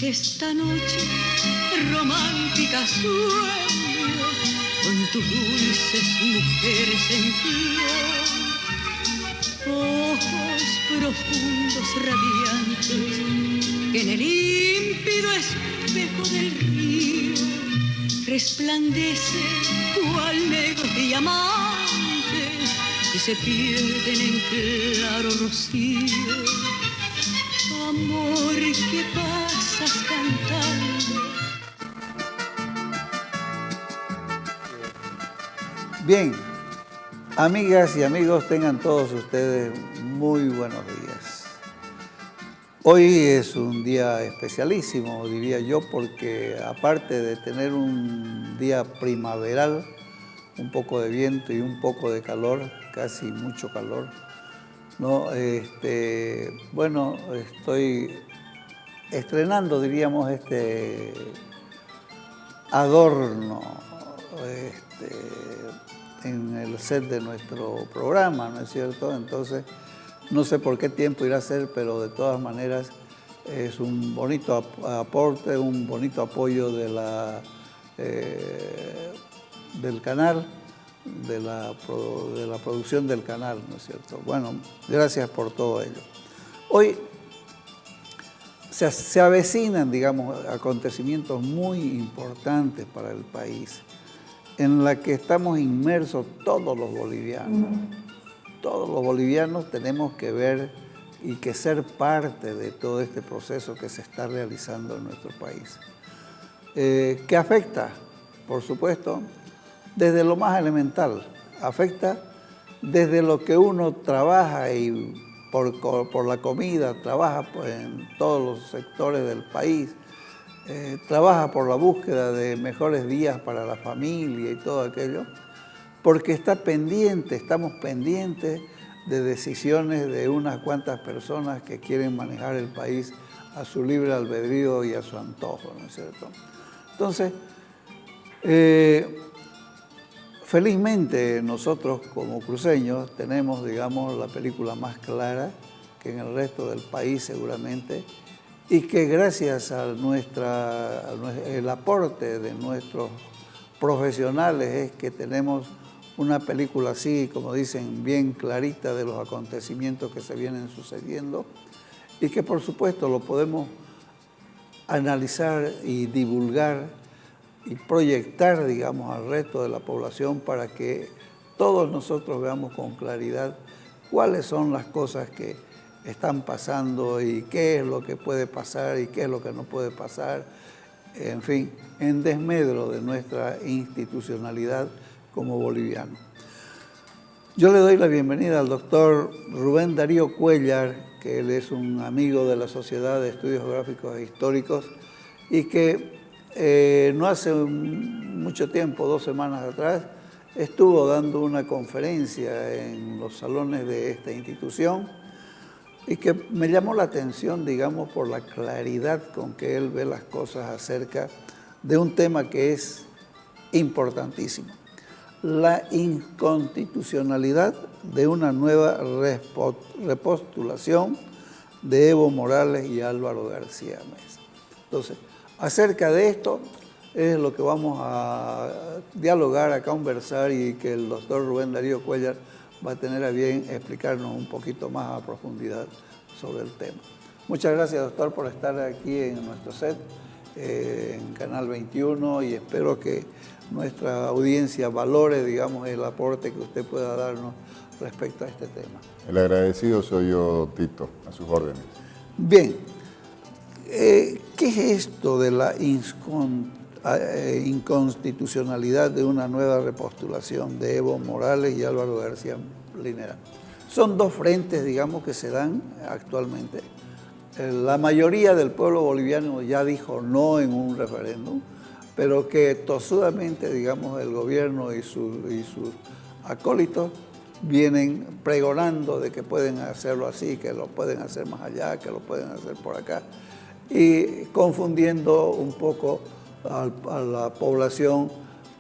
esta noche romántica sueño con tus dulces mujeres en flor, ojos profundos radiantes que en el límpido espejo del río resplandecen cual negros diamantes y se pierden en claro rocío. Amor, que pasas cantando. Bien, amigas y amigos, tengan todos ustedes muy buenos días. Hoy es un día especialísimo, diría yo, porque aparte de tener un día primaveral, un poco de viento y un poco de calor, casi mucho calor, ¿no? Bueno, estoy estrenando, diríamos, este adorno en el set de nuestro programa, ¿no es cierto? Entonces, no sé por qué tiempo irá a ser, pero de todas maneras es un bonito aporte, un bonito apoyo de del canal, de la producción del canal, ¿no es cierto? Bueno, gracias por todo ello. Hoy se avecinan, digamos, acontecimientos muy importantes para el país, en la que estamos inmersos todos los bolivianos. Todos los bolivianos tenemos que ver y que ser parte de todo este proceso que se está realizando en nuestro país. ¿Qué afecta? Por supuesto, desde lo más elemental, afecta desde lo que uno trabaja y por la comida, trabaja en todos los sectores del país, trabaja por la búsqueda de mejores días para la familia y todo aquello, porque estamos pendientes de decisiones de unas cuantas personas que quieren manejar el país a su libre albedrío y a su antojo, ¿no es cierto? Entonces, felizmente nosotros como cruceños tenemos, digamos, la película más clara que en el resto del país seguramente, y que gracias a el aporte de nuestros profesionales es que tenemos una película así, como dicen, bien clarita de los acontecimientos que se vienen sucediendo y que por supuesto lo podemos analizar y divulgar y proyectar, digamos, al resto de la población para que todos nosotros veamos con claridad cuáles son las cosas que están pasando y qué es lo que puede pasar y qué es lo que no puede pasar, en fin, en desmedro de nuestra institucionalidad como boliviano. Yo le doy la bienvenida al doctor Rubén Darío Cuéllar, que él es un amigo de la Sociedad de Estudios Geográficos e Históricos y que no hace mucho tiempo, 2 semanas atrás, estuvo dando una conferencia en los salones de esta institución y que me llamó la atención, digamos, por la claridad con que él ve las cosas acerca de un tema que es importantísimo: la inconstitucionalidad de una nueva repostulación de Evo Morales y Álvaro García Mesa. Entonces, acerca de esto es lo que vamos a dialogar, a conversar, y que el doctor Rubén Darío Cuéllar va a tener a bien explicarnos un poquito más a profundidad sobre el tema. Muchas gracias, doctor, por estar aquí en nuestro set, en Canal 21, y espero que nuestra audiencia valore, digamos, el aporte que usted pueda darnos respecto a este tema. El agradecido soy yo, Tito, a sus órdenes. Bien, ¿qué es esto de la inconstitucionalidad de una nueva repostulación de Evo Morales y Álvaro García Linera? Son dos frentes, digamos, que se dan actualmente. La mayoría del pueblo boliviano ya dijo no en un referéndum, pero que tosudamente, digamos, el gobierno y sus acólitos vienen pregonando de que pueden hacerlo así, que lo pueden hacer más allá, que lo pueden hacer por acá, y confundiendo un poco a la población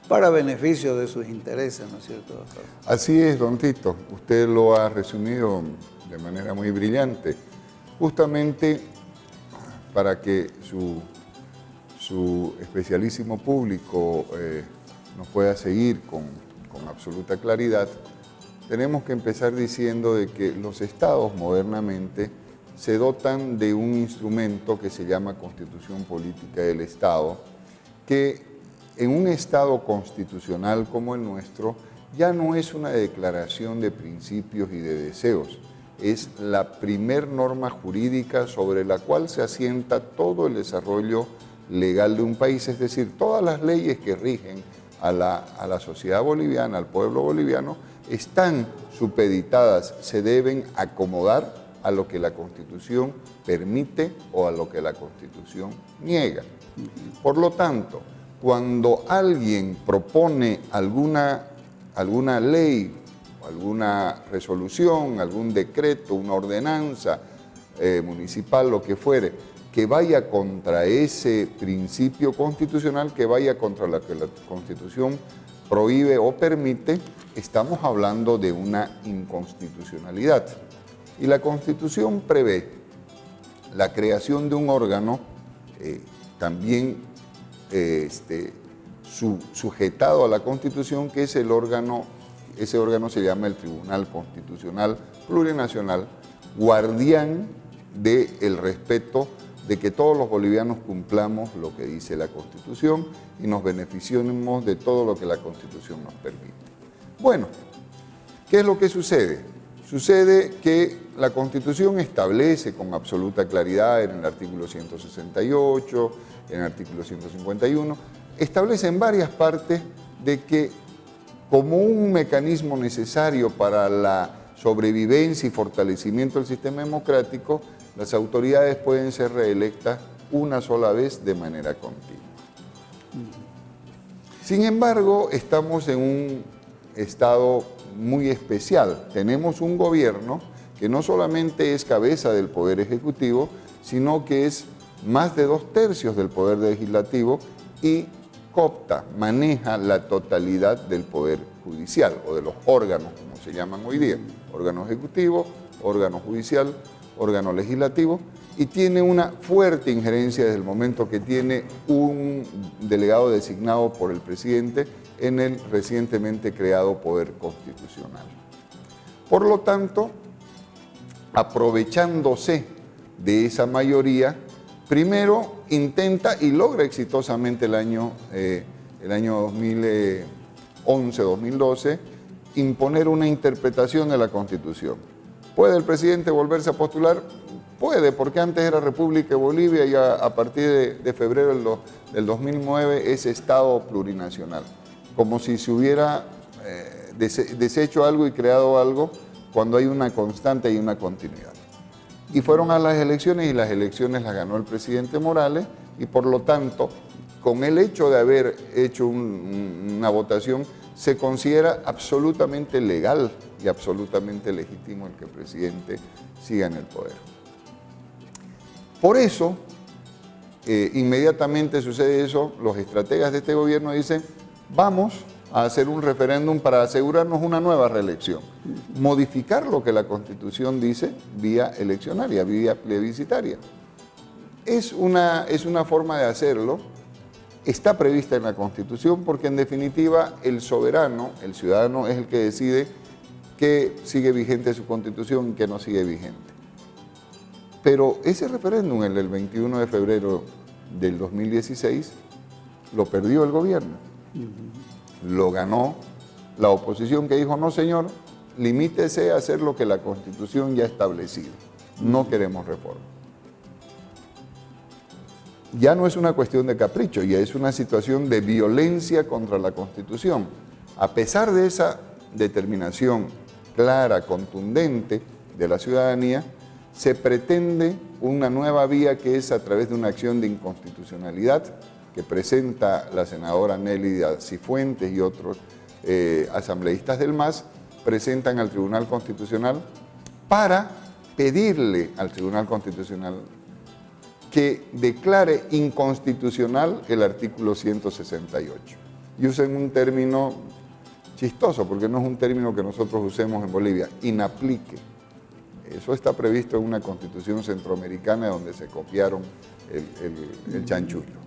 para beneficio de sus intereses, ¿no es cierto, doctor? Así es, don Tito. Usted lo ha resumido de manera muy brillante. Justamente para que su especialísimo público nos pueda seguir con absoluta claridad, tenemos que empezar diciendo de que los estados modernamente se dotan de un instrumento que se llama Constitución Política del Estado, que en un estado constitucional como el nuestro ya no es una declaración de principios y de deseos, es la primer norma jurídica sobre la cual se asienta todo el desarrollo legal de un país, es decir, todas las leyes que rigen a la sociedad boliviana, al pueblo boliviano, están supeditadas, se deben acomodar a lo que la Constitución permite o a lo que la Constitución niega. Por lo tanto, cuando alguien propone alguna ley, alguna resolución, algún decreto, una ordenanza municipal, lo que fuere, que vaya contra ese principio constitucional, que vaya contra lo que la Constitución prohíbe o permite, estamos hablando de una inconstitucionalidad. Y la Constitución prevé la creación de un órgano también sujetado a la Constitución, que es el órgano, ese órgano se llama el Tribunal Constitucional Plurinacional, guardián del respeto de que todos los bolivianos cumplamos lo que dice la Constitución y nos beneficiemos de todo lo que la Constitución nos permite. Bueno, ¿qué es lo que sucede? Sucede que la Constitución establece con absoluta claridad en el artículo 168, en el artículo 151, establece en varias partes de que como un mecanismo necesario para la sobrevivencia y fortalecimiento del sistema democrático, las autoridades pueden ser reelectas una sola vez de manera continua. Sin embargo, estamos en un estado muy especial. Tenemos un gobierno que no solamente es cabeza del Poder Ejecutivo, sino que es más de 2/3 del Poder Legislativo y coopta, maneja la totalidad del Poder Judicial o de los órganos, como se llaman hoy día, órgano ejecutivo, órgano judicial, órgano legislativo, y tiene una fuerte injerencia desde el momento que tiene un delegado designado por el presidente en el recientemente creado Poder Constitucional. Por lo tanto, aprovechándose de esa mayoría, primero intenta y logra exitosamente el año 2011-2012 imponer una interpretación de la Constitución. ¿Puede el presidente volverse a postular? Puede, porque antes era República de Bolivia y a partir de febrero del 2009 es Estado plurinacional. Como si se hubiera deshecho algo y creado algo cuando hay una constante y una continuidad. Y fueron a las elecciones y las elecciones las ganó el presidente Morales y por lo tanto, con el hecho de haber hecho una votación, se considera absolutamente legal y absolutamente legítimo el que el presidente siga en el poder. Por eso, inmediatamente sucede eso, los estrategas de este gobierno dicen, vamos a hacer un referéndum para asegurarnos una nueva reelección. Modificar lo que la Constitución dice vía eleccionaria, vía plebiscitaria. Es una forma de hacerlo, está prevista en la Constitución porque en definitiva el soberano, el ciudadano, es el que decide qué sigue vigente su Constitución y qué no sigue vigente. Pero ese referéndum, el del 21 de febrero del 2016, lo perdió el gobierno. Lo ganó la oposición que dijo, no señor, limítese a hacer lo que la Constitución ya ha establecido. No queremos reforma. Ya no es una cuestión de capricho, ya es una situación de violencia contra la Constitución. A pesar de esa determinación clara, contundente de la ciudadanía, se pretende una nueva vía que es a través de una acción de inconstitucionalidad que presenta la senadora Nélida Cifuentes y otros asambleístas del MAS, presentan al Tribunal Constitucional para pedirle al Tribunal Constitucional que declare inconstitucional el artículo 168. Y usen un término chistoso, porque no es un término que nosotros usemos en Bolivia, inaplique. Eso está previsto en una constitución centroamericana donde se copiaron el chanchullo.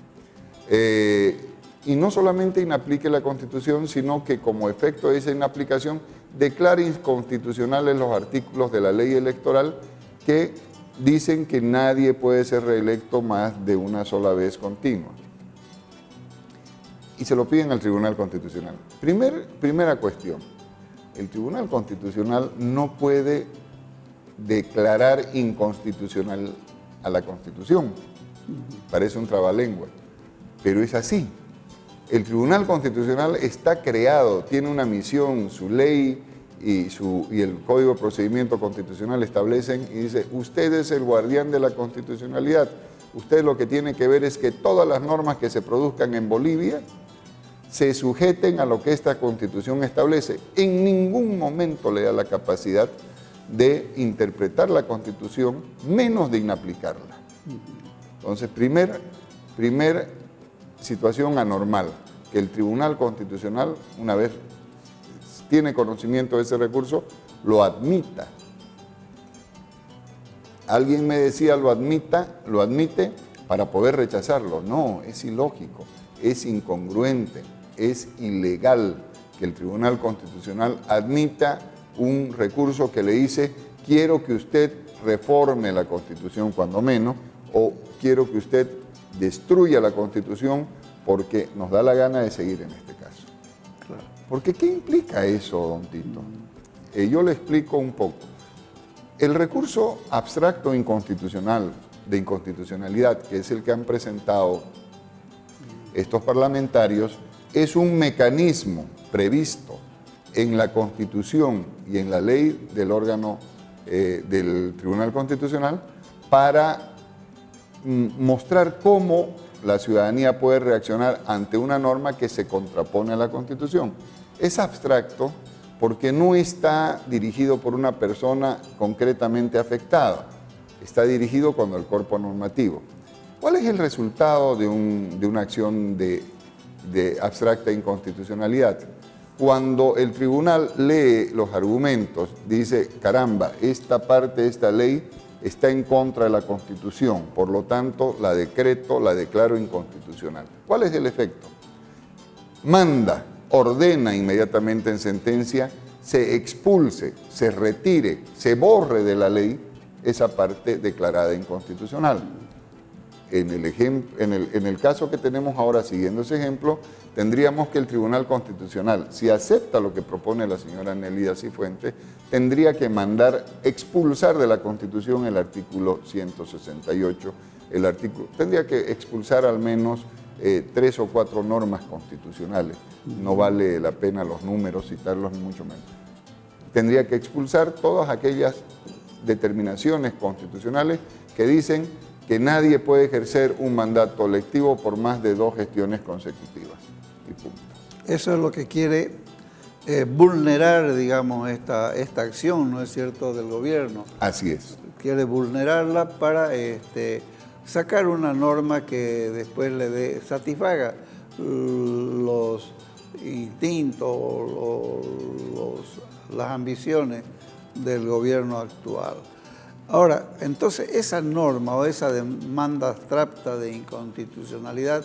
Y no solamente inaplique la Constitución, sino que como efecto de esa inaplicación declare inconstitucionales los artículos de la ley electoral que dicen que nadie puede ser reelecto más de una sola vez continua. Y se lo piden al Tribunal Constitucional. Primera cuestión, el Tribunal Constitucional no puede declarar inconstitucional a la Constitución. Parece un trabalengua, pero es así. El Tribunal Constitucional está creado, tiene una misión, su ley y el Código de Procedimiento Constitucional establecen y dice, usted es el guardián de la constitucionalidad. Usted lo que tiene que ver es que todas las normas que se produzcan en Bolivia se sujeten a lo que esta Constitución establece. En ningún momento le da la capacidad de interpretar la Constitución, menos de inaplicarla. Entonces, primer situación anormal, que el Tribunal Constitucional, una vez tiene conocimiento de ese recurso, lo admita. Alguien me decía, lo admite para poder rechazarlo. No, es ilógico, es incongruente, es ilegal que el Tribunal Constitucional admita un recurso que le dice, quiero que usted reforme la Constitución cuando menos, o quiero que usted destruya la Constitución porque nos da la gana de seguir en este caso. Claro. Porque ¿qué implica eso, don Tito? Yo le explico un poco. El recurso abstracto inconstitucional, de inconstitucionalidad, que es el que han presentado estos parlamentarios, es un mecanismo previsto en la Constitución y en la ley del órgano del Tribunal Constitucional para mostrar cómo la ciudadanía puede reaccionar ante una norma que se contrapone a la Constitución. Es abstracto porque no está dirigido por una persona concretamente afectada, está dirigido con el cuerpo normativo. ¿Cuál es el resultado de una acción de abstracta inconstitucionalidad? Cuando el tribunal lee los argumentos, dice, caramba, esta parte de esta ley está en contra de la Constitución, por lo tanto la declaro inconstitucional. ¿Cuál es el efecto? Ordena inmediatamente en sentencia, se expulse, se retire, se borre de la ley esa parte declarada inconstitucional. En el caso que tenemos ahora, siguiendo ese ejemplo, tendríamos que el Tribunal Constitucional, si acepta lo que propone la señora Nélida Cifuentes, tendría que mandar expulsar de la Constitución el artículo 168, tendría que expulsar al menos 3 o 4 normas constitucionales. No vale la pena los números, citarlos, ni mucho menos. Tendría que expulsar todas aquellas determinaciones constitucionales que dicen que nadie puede ejercer un mandato electivo por más de 2 gestiones consecutivas. Y punto. Eso es lo que quiere vulnerar, digamos, esta acción, ¿no es cierto?, del gobierno. Así es. Quiere vulnerarla para sacar una norma que después le satisfaga los instintos, las ambiciones del gobierno actual. Ahora, entonces, esa norma o esa demanda abstracta de inconstitucionalidad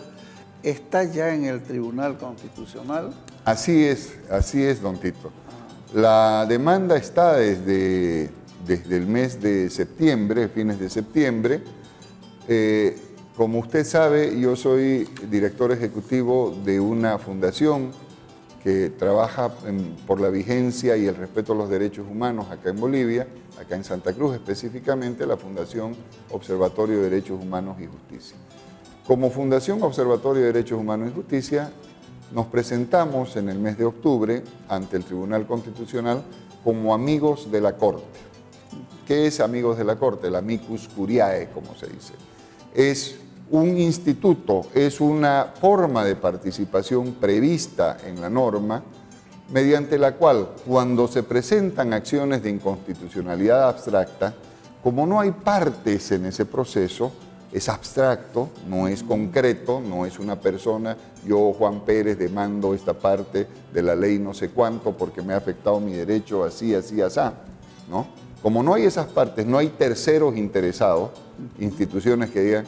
está ya en el Tribunal Constitucional. Así es, don Tito. La demanda está desde el mes de septiembre, fines de septiembre. Como usted sabe, yo soy director ejecutivo de una fundación que trabaja por la vigencia y el respeto a los derechos humanos acá en Bolivia, acá en Santa Cruz específicamente, la Fundación Observatorio de Derechos Humanos y Justicia. Como Fundación Observatorio de Derechos Humanos y Justicia, nos presentamos en el mes de octubre ante el Tribunal Constitucional como amigos de la Corte. ¿Qué es amigos de la Corte? El amicus curiae, como se dice. Es un instituto, es una forma de participación prevista en la norma, mediante la cual, cuando se presentan acciones de inconstitucionalidad abstracta, como no hay partes en ese proceso, es abstracto, no es concreto, no es una persona, yo, Juan Pérez, demando esta parte de la ley no sé cuánto porque me ha afectado mi derecho así, así, asá, ¿no? Como no hay esas partes, no hay terceros interesados, instituciones que digan,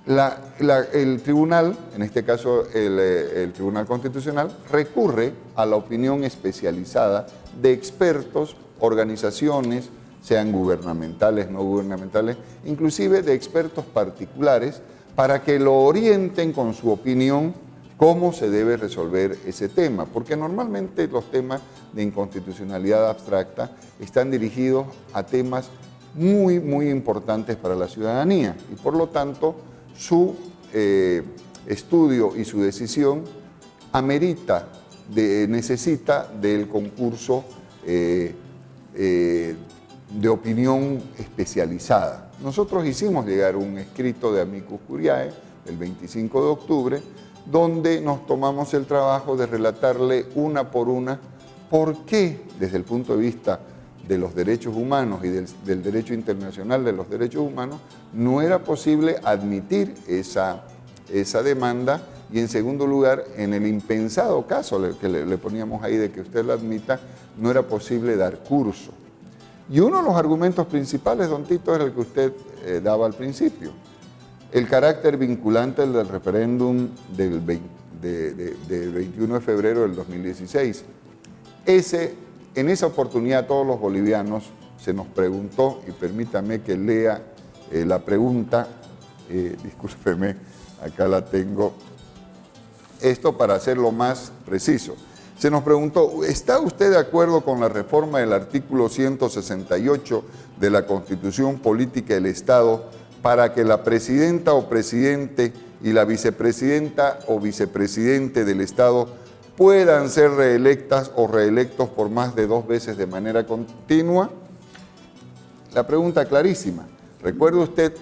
el tribunal, en este caso el Tribunal Constitucional, recurre a la opinión especializada de expertos, organizaciones, sean gubernamentales, no gubernamentales, inclusive de expertos particulares, para que lo orienten con su opinión cómo se debe resolver ese tema, porque normalmente los temas de inconstitucionalidad abstracta están dirigidos a temas muy, muy importantes para la ciudadanía y por lo tanto su estudio y su decisión necesita del concurso de opinión especializada. Nosotros hicimos llegar un escrito de Amicus Curiae el 25 de octubre, donde nos tomamos el trabajo de relatarle una por una por qué, desde el punto de vista de los derechos humanos y del derecho internacional de los derechos humanos, no era posible admitir esa demanda y en segundo lugar, en el impensado caso que le poníamos ahí de que usted la admita, no era posible dar curso. Y uno de los argumentos principales, don Tito, era el que usted daba al principio. El carácter vinculante del referéndum del 21 de febrero del 2016. En esa oportunidad todos los bolivianos se nos preguntó, y permítame que lea la pregunta, discúlpeme, acá la tengo, esto para hacerlo más preciso. Se nos preguntó, ¿está usted de acuerdo con la reforma del artículo 168 de la Constitución Política del Estado para que la presidenta o presidente y la vicepresidenta o vicepresidente del Estado puedan ser reelectas o reelectos por más de 2 veces de manera continua? La pregunta clarísima. Recuerde usted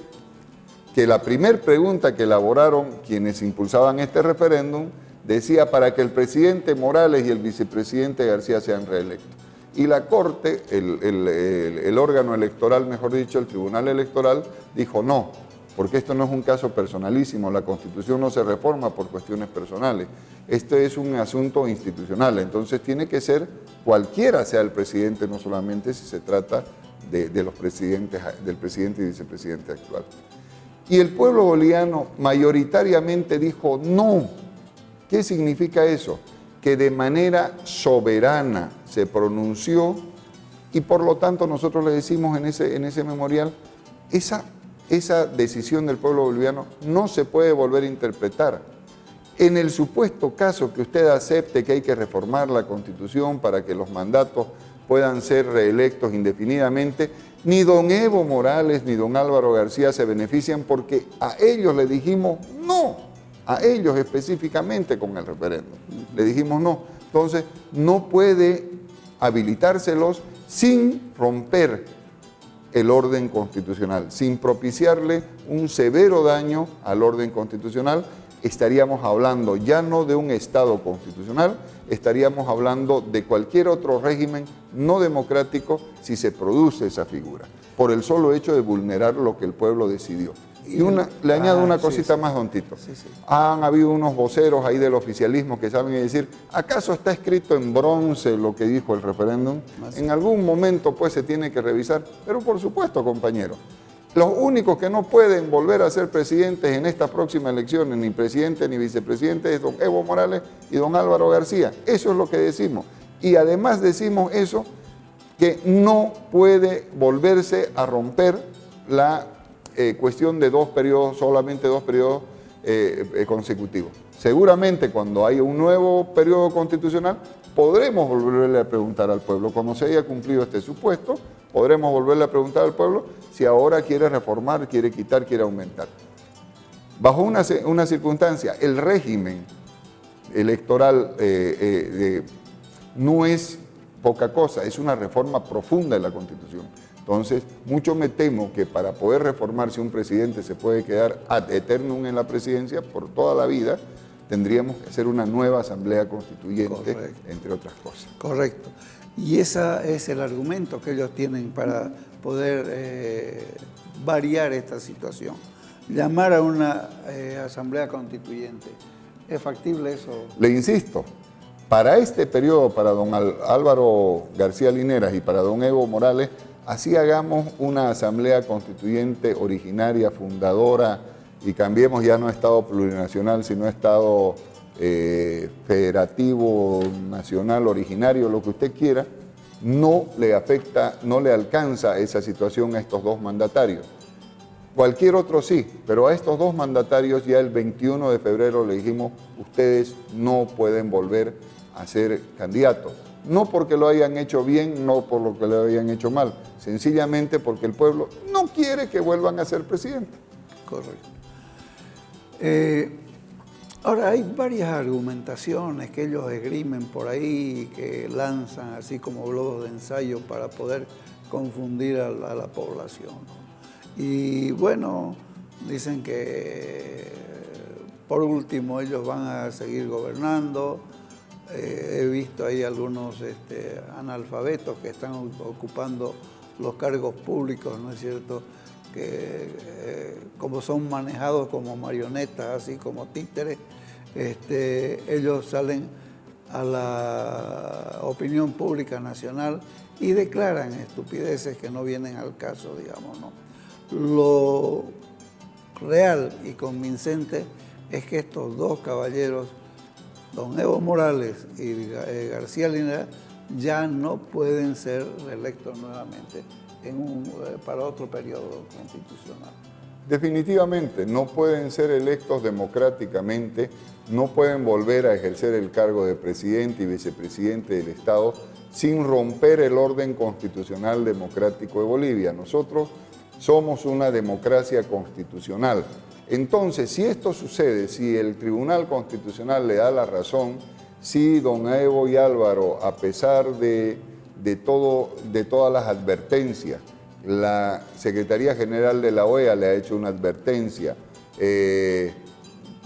que la primera pregunta que elaboraron quienes impulsaban este referéndum decía para que el presidente Morales y el vicepresidente García sean reelectos. Y la Corte, el órgano electoral, mejor dicho, el Tribunal Electoral, dijo no, porque esto no es un caso personalísimo, la Constitución no se reforma por cuestiones personales, esto es un asunto institucional, entonces tiene que ser cualquiera sea el presidente, no solamente si se trata de los presidentes, del presidente y vicepresidente actual. Y el pueblo boliviano mayoritariamente dijo no. ¿Qué significa eso? Que de manera soberana se pronunció y por lo tanto nosotros le decimos en ese memorial, esa decisión del pueblo boliviano no se puede volver a interpretar. En el supuesto caso que usted acepte que hay que reformar la Constitución para que los mandatos puedan ser reelectos indefinidamente, ni don Evo Morales ni don Álvaro García se benefician porque a ellos le dijimos no, a ellos específicamente con el referéndum. Le dijimos no. Entonces, no puede habilitárselos sin romper el orden constitucional, sin propiciarle un severo daño al orden constitucional. Estaríamos hablando ya no de un Estado constitucional, estaríamos hablando de cualquier otro régimen no democrático si se produce esa figura, por el solo hecho de vulnerar lo que el pueblo decidió. Y le añado una cosita más, don Tito. Sí. Han habido unos voceros ahí del oficialismo que saben decir, ¿acaso está escrito en bronce lo que dijo el referéndum? En algún momento pues se tiene que revisar, pero por supuesto, compañero. Los únicos que no pueden volver a ser presidentes en estas próximas elecciones, ni presidente ni vicepresidente, es don Evo Morales y don Álvaro García. Eso es lo que decimos. Y además decimos eso, que no puede volverse a romper la cuestión de 2 periodos, solamente 2 periodos consecutivos. Seguramente cuando haya un nuevo periodo constitucional, podremos volverle a preguntar al pueblo, cuando se haya cumplido este supuesto, podremos volverle a preguntar al pueblo si ahora quiere reformar, quiere quitar, quiere aumentar. Bajo una circunstancia, el régimen electoral no es poca cosa, es una reforma profunda de la Constitución. Entonces, mucho me temo que para poder reformarse un presidente se puede quedar ad eternum en la presidencia por toda la vida, tendríamos que hacer una nueva asamblea constituyente, correcto, entre otras cosas. Correcto. Y ese es el argumento que ellos tienen para poder variar esta situación. Llamar a una asamblea constituyente. ¿Es factible eso? Le insisto, para este periodo, para don Álvaro García Lineras y para don Evo Morales, así hagamos una asamblea constituyente originaria, fundadora, y cambiemos ya no Estado plurinacional, sino Estado federativo, nacional, originario, lo que usted quiera, no le afecta, no le alcanza esa situación a estos dos mandatarios. Cualquier otro sí, pero a estos dos mandatarios ya el 21 de febrero le dijimos, ustedes no pueden volver a ser candidatos. No porque lo hayan hecho bien, no por lo que lo hayan hecho mal, sencillamente porque el pueblo no quiere que vuelvan a ser presidente. Correcto. Ahora, hay varias argumentaciones que ellos esgrimen por ahí, que lanzan así como globos de ensayo para poder confundir a la población, ¿no? Y bueno, dicen que por último ellos van a seguir gobernando. He visto ahí algunos analfabetos que están ocupando los cargos públicos, ¿no es cierto?, que como son manejados como marionetas, así como títeres, ellos salen a la opinión pública nacional y declaran estupideces que no vienen al caso, digamos, ¿no? Lo real y convincente es que estos dos caballeros, don Evo Morales y García Linera, ya no pueden ser reelectos nuevamente para otro periodo constitucional. Definitivamente, no pueden ser electos democráticamente, no pueden volver a ejercer el cargo de presidente y vicepresidente del Estado sin romper el orden constitucional democrático de Bolivia. Nosotros somos una democracia constitucional. Entonces, si esto sucede, si el Tribunal Constitucional le da la razón, si don Evo y Álvaro, a pesar de todas las advertencias, la Secretaría General de la OEA le ha hecho una advertencia,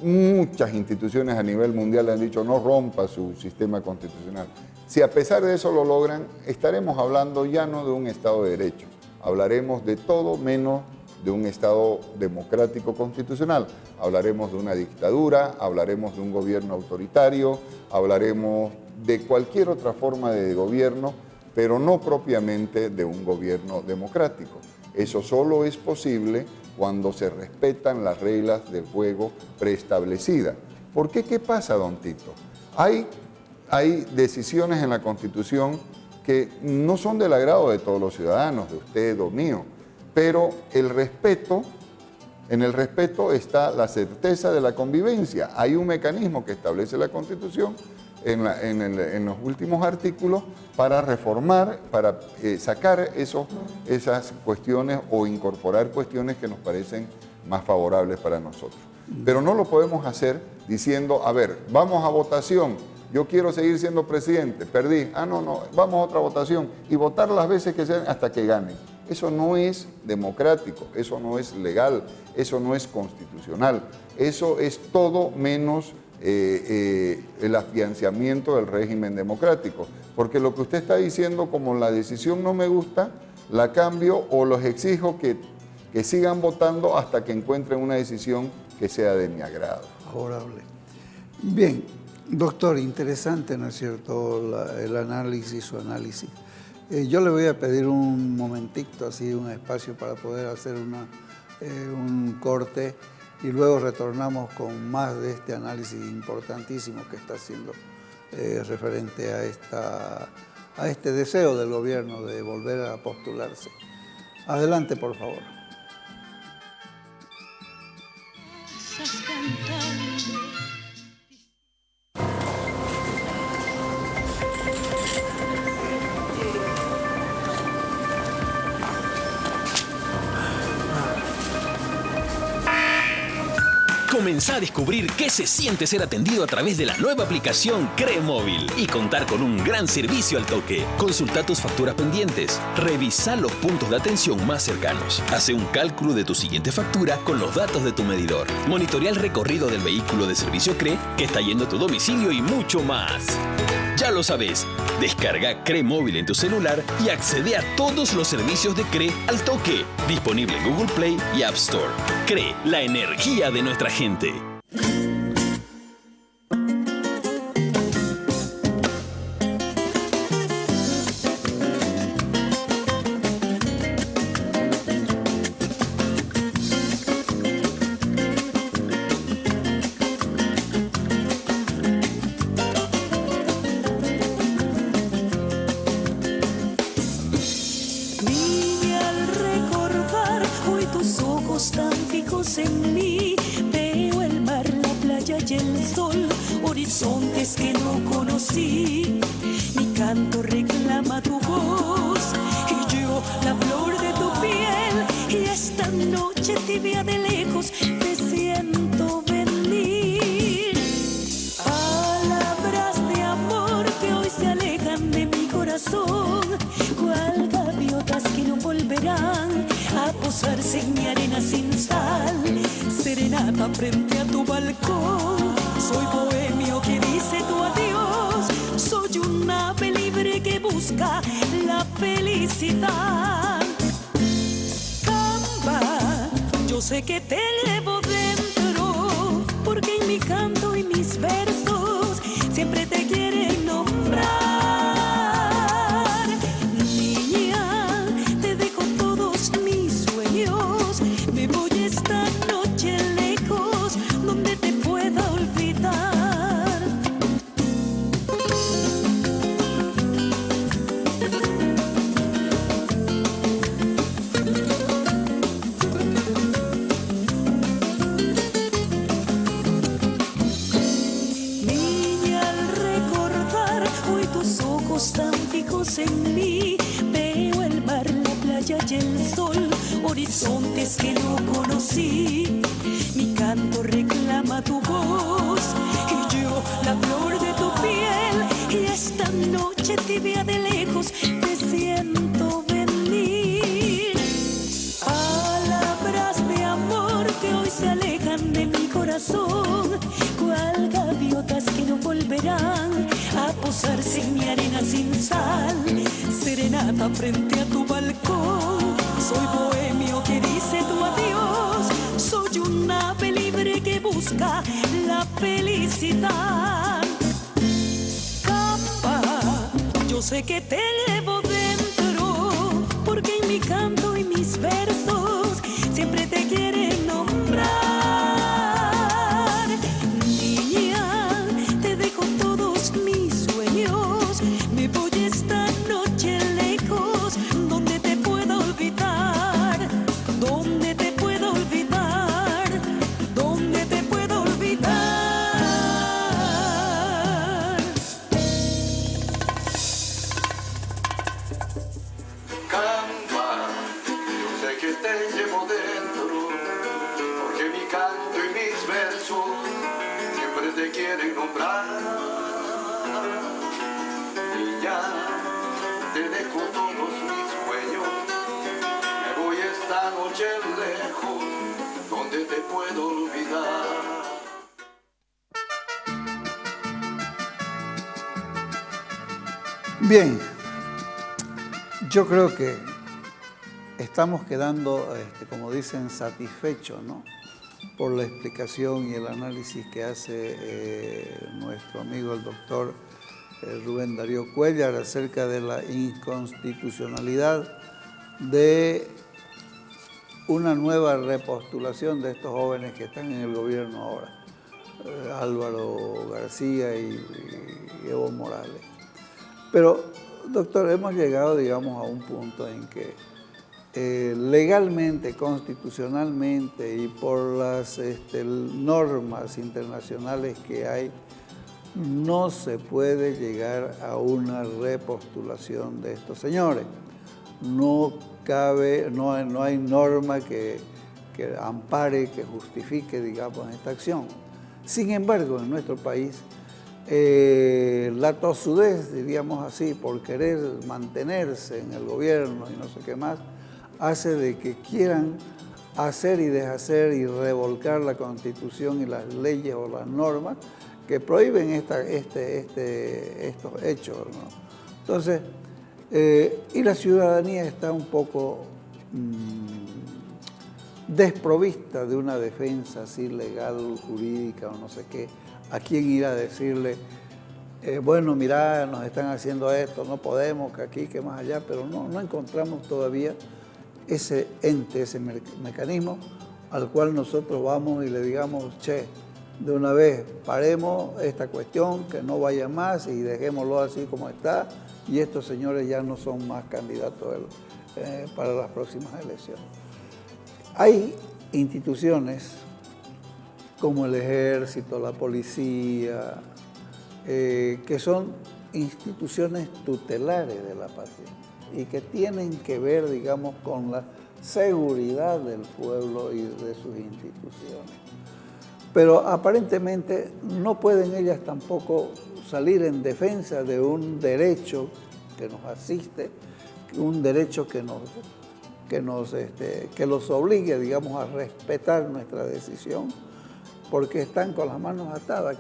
muchas instituciones a nivel mundial le han dicho no rompa su sistema constitucional. Si a pesar de eso lo logran, estaremos hablando ya no de un Estado de Derecho, hablaremos de todo menos de un Estado democrático constitucional. Hablaremos de una dictadura, hablaremos de un gobierno autoritario, hablaremos de cualquier otra forma de gobierno, pero no propiamente de un gobierno democrático. Eso solo es posible cuando se respetan las reglas del juego preestablecidas. ¿Por qué? ¿Qué pasa, don Tito? Hay decisiones en la Constitución que no son del agrado de todos los ciudadanos, de usted o mío, pero en el respeto está la certeza de la convivencia. Hay un mecanismo que establece la Constitución en los últimos artículos para reformar, para sacar esas cuestiones o incorporar cuestiones que nos parecen más favorables para nosotros. Pero no lo podemos hacer diciendo, a ver, vamos a votación, yo quiero seguir siendo presidente, perdí, no, vamos a otra votación y votar las veces que sean hasta que ganen. Eso no es democrático, eso no es legal, eso no es constitucional, eso es todo menos el afianzamiento del régimen democrático. Porque lo que usted está diciendo, como la decisión no me gusta, la cambio o los exijo que sigan votando hasta que encuentren una decisión que sea de mi agrado. Favorable. Bien, doctor, interesante, ¿no es cierto?, el análisis, su análisis. Yo le voy a pedir un momentito, así, un espacio para poder hacer un corte y luego retornamos con más de este análisis importantísimo que está haciendo referente a este deseo del gobierno de volver a postularse. Adelante, por favor. Comenzá a descubrir qué se siente ser atendido a través de la nueva aplicación CRE Móvil y contar con un gran servicio al toque. Consulta tus facturas pendientes, revisa los puntos de atención más cercanos, hace un cálculo de tu siguiente factura con los datos de tu medidor, monitorea el recorrido del vehículo de servicio CRE que está yendo a tu domicilio y mucho más. Ya lo sabes, descarga CRE Móvil en tu celular y accede a todos los servicios de CRE al toque, disponible en Google Play y App Store. CRE, la energía de nuestra gente. y el sol, horizontes que no conocí. Mi canto reclama tu voz y yo la flor de tu piel. Y esta noche tibia de lejos te siento venir. Palabras de amor que hoy se alejan de mi corazón, cual gaviotas que no volverán a posarse en mi arena sin sal. Serenata frente a tu balcón, soy bohemio que dice tu adiós. Soy un ave libre que busca la felicidad. Camba, yo sé que te llevo dentro, porque en mi canto y mis versos siempre te quieren nombrar. Niña, te dejo todos mis sueños, me voy esta noche lejos, donde te pueda olvidar. Tan fijos en mí, veo el mar, la playa y el sol, horizontes que no conocí. Mi canto reclama tu voz y yo la flor de tu piel. Y esta noche tibia de lejos te siento venir. Palabras de amor que hoy se alejan de mi corazón, cual gaviotas que no volverán a posarse en mi arena sin sal. Serenata frente a tu balcón, soy bohemio que dice tu adiós. Soy un ave libre que busca la felicidad. Capa, yo sé que te llevo dentro, porque en mi canto y mis versos siempre te quieren nombrar. Me voy esta noche lejos, donde te pueda olvidar, donde te pueda olvidar, donde te pueda olvidar. Canta, yo sé que te llevo dentro, porque mi canto y mis versos siempre te quieren nombrar. Te dejo todos mis sueños, me voy esta noche lejos, donde te puedo olvidar. Bien, yo creo que estamos quedando, como dicen, satisfechos, ¿no?, por la explicación y el análisis que hace nuestro amigo el doctor Rubén Darío Cuéllar acerca de la inconstitucionalidad de una nueva repostulación de estos jóvenes que están en el gobierno ahora, Álvaro García y Evo Morales. Pero, doctor, hemos llegado, digamos, a un punto en que legalmente, constitucionalmente y por las normas internacionales que hay, no se puede llegar a una repostulación de estos señores. No cabe, no hay norma que ampare, que justifique, digamos, esta acción. Sin embargo, en nuestro país, la tosudez, diríamos así, por querer mantenerse en el gobierno y no sé qué más, hace de que quieran hacer y deshacer y revolcar la Constitución y las leyes o las normas que prohíben estos hechos, ¿no? Entonces, y la ciudadanía está un poco desprovista de una defensa así legal, jurídica o no sé qué. ¿A quién ir a decirle, bueno, mira, nos están haciendo esto, no podemos, que aquí, que más allá? Pero no encontramos todavía ese ente, ese mecanismo al cual nosotros vamos y le digamos, che, de una vez paremos esta cuestión, que no vaya más y dejémoslo así como está, y estos señores ya no son más candidatos para las próximas elecciones. Hay instituciones como el ejército, la policía, que son instituciones tutelares de la patria y que tienen que ver, digamos, con la seguridad del pueblo y de sus instituciones. Pero aparentemente no pueden ellas tampoco salir en defensa de un derecho que nos asiste, un derecho que los obligue, digamos, a respetar nuestra decisión, porque están con las manos atadas.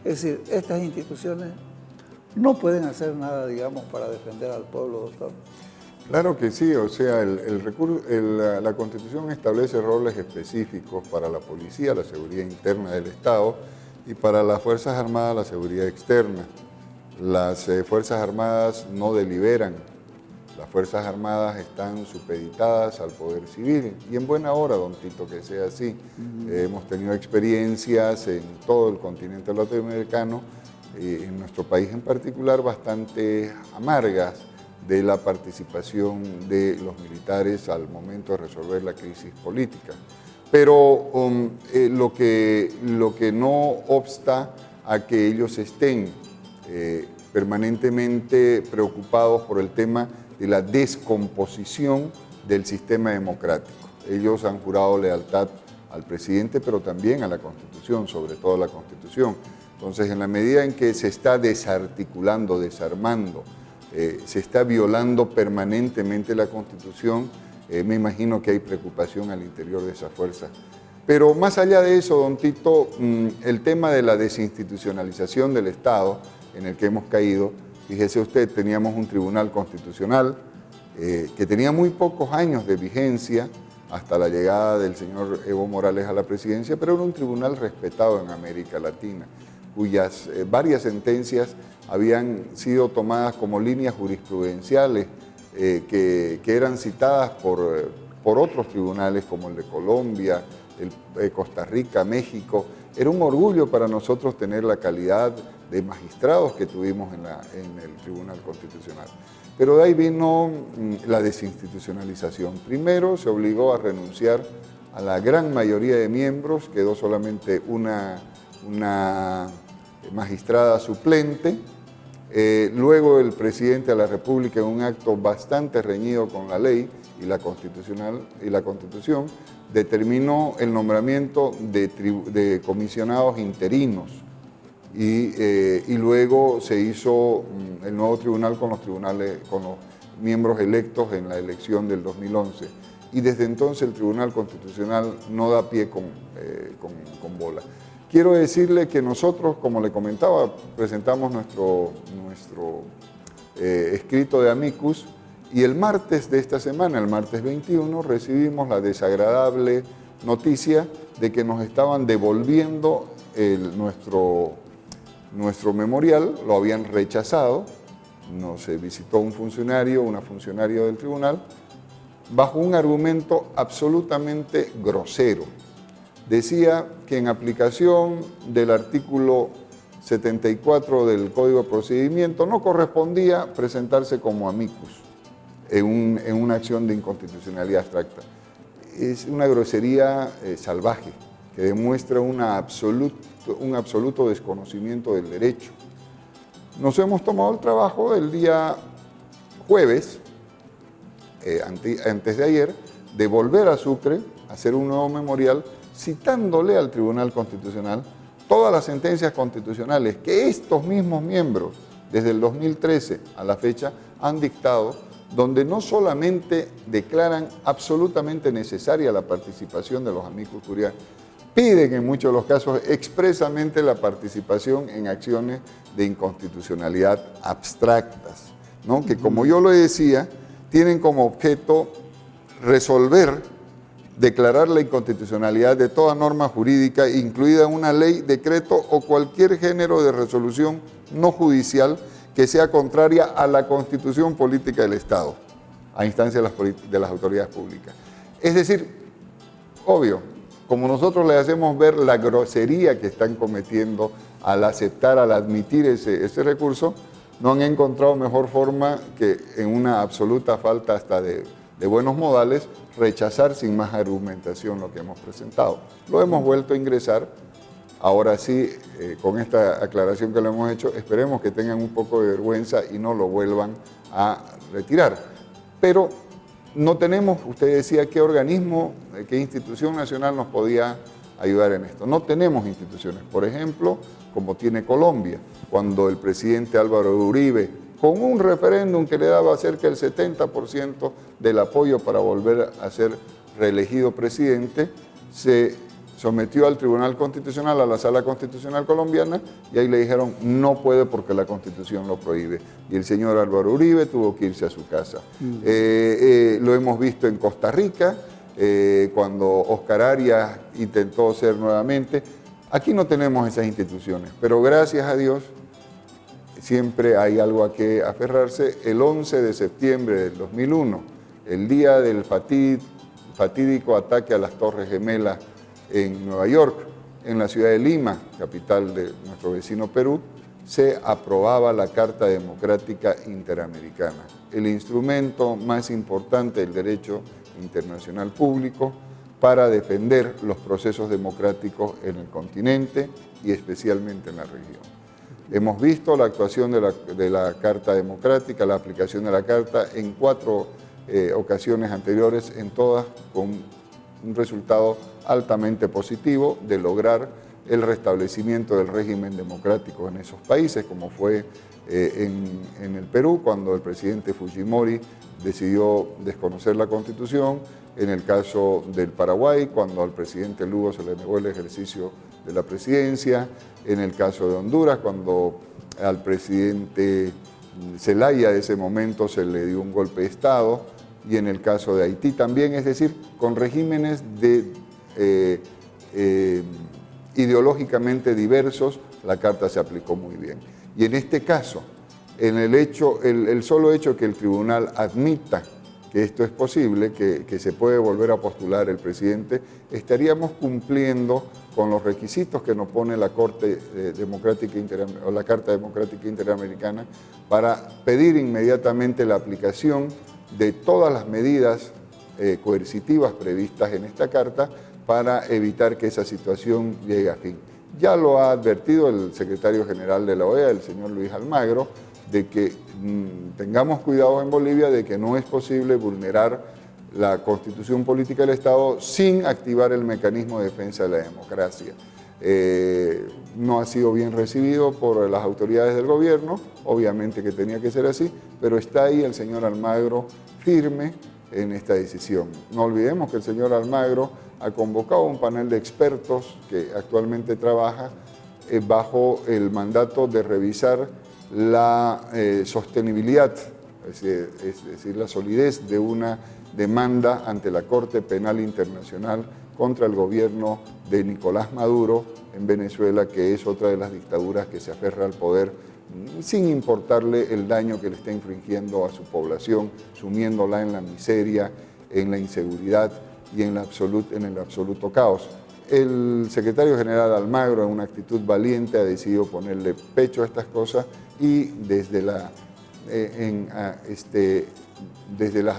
Es decir, estas instituciones no pueden hacer nada, digamos, para defender al pueblo, doctor. Claro que sí, o sea, la Constitución establece roles específicos para la policía, la seguridad interna del Estado, y para las Fuerzas Armadas, la seguridad externa. Las Fuerzas Armadas no deliberan, las Fuerzas Armadas están supeditadas al Poder Civil, y en buena hora, don Tito, que sea así. Hemos tenido experiencias en todo el continente latinoamericano, en nuestro país en particular, bastante amargas, de la participación de los militares al momento de resolver la crisis política. Pero lo que no obsta a que ellos estén permanentemente preocupados por el tema de la descomposición del sistema democrático. Ellos han jurado lealtad al presidente, pero también a la Constitución, sobre todo a la Constitución. Entonces, en la medida en que se está desarticulando, desarmando, se está violando permanentemente la Constitución, me imagino que hay preocupación al interior de esa fuerza. Pero más allá de eso, don Tito, el tema de la desinstitucionalización del Estado en el que hemos caído, fíjese usted, teníamos un tribunal constitucional que tenía muy pocos años de vigencia hasta la llegada del señor Evo Morales a la presidencia, pero era un tribunal respetado en América Latina, cuyas varias sentencias habían sido tomadas como líneas jurisprudenciales que eran citadas por otros tribunales como el de Colombia, Costa Rica, México. Era un orgullo para nosotros tener la calidad de magistrados que tuvimos en el Tribunal Constitucional. Pero de ahí vino la desinstitucionalización. Primero se obligó a renunciar a la gran mayoría de miembros, quedó solamente una magistrada suplente. Luego el presidente de la República, en un acto bastante reñido con la ley y la Constitución, determinó el nombramiento de comisionados interinos y luego se hizo el nuevo tribunal con los miembros electos en la elección del 2011. Y desde entonces el Tribunal Constitucional no da pie con bola. Quiero decirle que nosotros, como le comentaba, presentamos nuestro escrito de amicus y el martes de esta semana, el martes 21, recibimos la desagradable noticia de que nos estaban devolviendo nuestro memorial, lo habían rechazado. Nos visitó una funcionaria del tribunal, bajo un argumento absolutamente grosero. Decía que en aplicación del artículo 74 del Código de Procedimiento no correspondía presentarse como amicus en una acción de inconstitucionalidad abstracta. Es una grosería salvaje que demuestra un absoluto desconocimiento del derecho. Nos hemos tomado el trabajo el día jueves, antes de ayer, de volver a Sucre, hacer un nuevo memorial, citándole al Tribunal Constitucional todas las sentencias constitucionales que estos mismos miembros, desde el 2013 a la fecha, han dictado, donde no solamente declaran absolutamente necesaria la participación de los amicus curiae, piden en muchos de los casos expresamente la participación en acciones de inconstitucionalidad abstractas, ¿no? Que, como yo lo decía, tienen como objeto declarar la inconstitucionalidad de toda norma jurídica, incluida una ley, decreto o cualquier género de resolución no judicial que sea contraria a la constitución política del Estado, a instancia de las autoridades públicas. Es decir, obvio, como nosotros les hacemos ver la grosería que están cometiendo al admitir ese recurso, no han encontrado mejor forma que, en una absoluta falta hasta de buenos modales, rechazar sin más argumentación lo que hemos presentado. Lo hemos vuelto a ingresar Ahora sí, con esta aclaración que le hemos hecho, esperemos que tengan un poco de vergüenza y no lo vuelvan a retirar. Pero no tenemos, usted decía, qué organismo, qué institución nacional nos podía ayudar en esto. No tenemos instituciones, por ejemplo, como tiene Colombia, cuando el presidente Álvaro Uribe, con un referéndum que le daba cerca del 70% del apoyo para volver a ser reelegido presidente, se sometió al Tribunal Constitucional, a la Sala Constitucional colombiana, y ahí le dijeron no puede porque la Constitución lo prohíbe. Y el señor Álvaro Uribe tuvo que irse a su casa. Lo hemos visto en Costa Rica, cuando Oscar Arias intentó ser nuevamente. Aquí no tenemos esas instituciones, pero gracias a Dios siempre hay algo a que aferrarse. El 11 de septiembre del 2001, el día del fatídico ataque a las Torres Gemelas en Nueva York, en la ciudad de Lima, capital de nuestro vecino Perú, se aprobaba la Carta Democrática Interamericana, el instrumento más importante del derecho internacional público para defender los procesos democráticos en el continente y especialmente en la región. Hemos visto la actuación de la Carta Democrática, la aplicación de la Carta en 4 ocasiones anteriores, en todas con un resultado altamente positivo de lograr el restablecimiento del régimen democrático en esos países, como fue en el Perú, cuando el presidente Fujimori decidió desconocer la Constitución, en el caso del Paraguay, cuando al presidente Lugo se le negó el ejercicio de la presidencia, en el caso de Honduras, cuando al presidente Zelaya de ese momento se le dio un golpe de Estado, y en el caso de Haití también, es decir, con regímenes ideológicamente diversos, la Carta se aplicó muy bien. Y en este caso, en el solo hecho que el tribunal admita que esto es posible, que se puede volver a postular el presidente, estaríamos cumpliendo con los requisitos que nos pone la la Carta Democrática Interamericana para pedir inmediatamente la aplicación de todas las medidas coercitivas previstas en esta carta para evitar que esa situación llegue a fin. Ya lo ha advertido el secretario general de la OEA, el señor Luis Almagro, de que tengamos cuidado en Bolivia de que no es posible vulnerar la Constitución Política del Estado sin activar el mecanismo de defensa de la democracia. No ha sido bien recibido por las autoridades del gobierno, obviamente que tenía que ser así, pero está ahí el señor Almagro firme en esta decisión. No olvidemos que el señor Almagro ha convocado un panel de expertos que actualmente trabaja bajo el mandato de revisar la sostenibilidad, es decir, la solidez de una demanda ante la Corte Penal Internacional contra el gobierno de Nicolás Maduro en Venezuela, que es otra de las dictaduras que se aferra al poder sin importarle el daño que le está infringiendo a su población, sumiéndola en la miseria, en la inseguridad y en el absoluto caos. El secretario general Almagro, en una actitud valiente, ha decidido ponerle pecho a estas cosas y desde las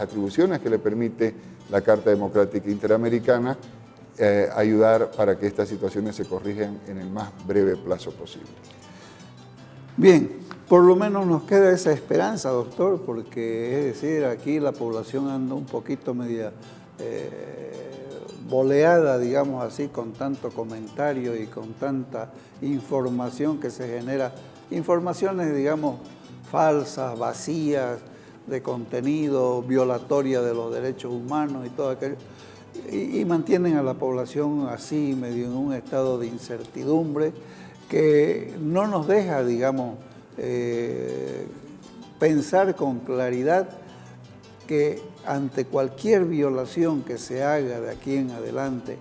atribuciones que le permite la Carta Democrática Interamericana, ayudar para que estas situaciones se corrijan en el más breve plazo posible. Bien, por lo menos nos queda esa esperanza, doctor, porque es decir, aquí la población anda un poquito media boleada, digamos así, con tanto comentario y con tanta información que se genera, informaciones, digamos, falsas, vacías, de contenido, violatoria de los derechos humanos y todo aquello, y mantienen a la población así, medio en un estado de incertidumbre, que no nos deja, digamos, pensar con claridad que ante cualquier violación que se haga de aquí en adelante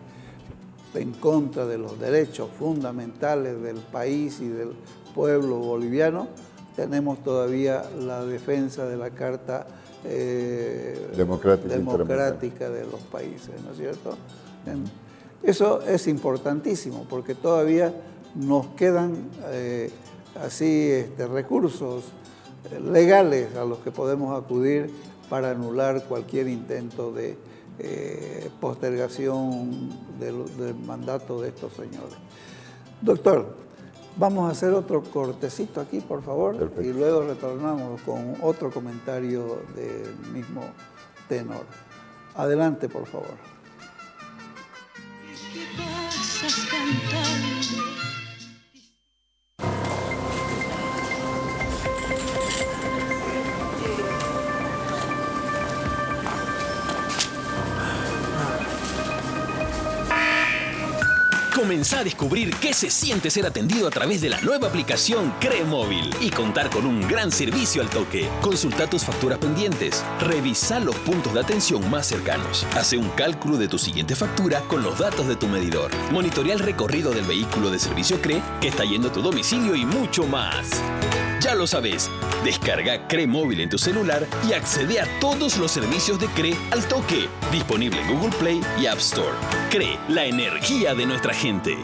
en contra de los derechos fundamentales del país y del pueblo boliviano, tenemos todavía la defensa de la Carta democrática de los países, ¿no es cierto? Eso es importantísimo porque todavía nos quedan recursos legales a los que podemos acudir para anular cualquier intento de postergación del mandato de estos señores. Doctor, vamos a hacer otro cortecito aquí, por favor, Perfecto. y luego retornamos con otro comentario del mismo tenor. Adelante, por favor. ¿Qué pasas cantando? Comenzá a descubrir qué se siente ser atendido a través de la nueva aplicación CRE Móvil y contar con un gran servicio al toque. Consulta tus facturas pendientes, revisa los puntos de atención más cercanos, hace un cálculo de tu siguiente factura con los datos de tu medidor, monitorea el recorrido del vehículo de servicio CRE que está yendo a tu domicilio y mucho más. Ya lo sabes, descarga CRE Móvil en tu celular y accede a todos los servicios de CRE al toque, disponible en Google Play y App Store. CRE, la energía de nuestra gente.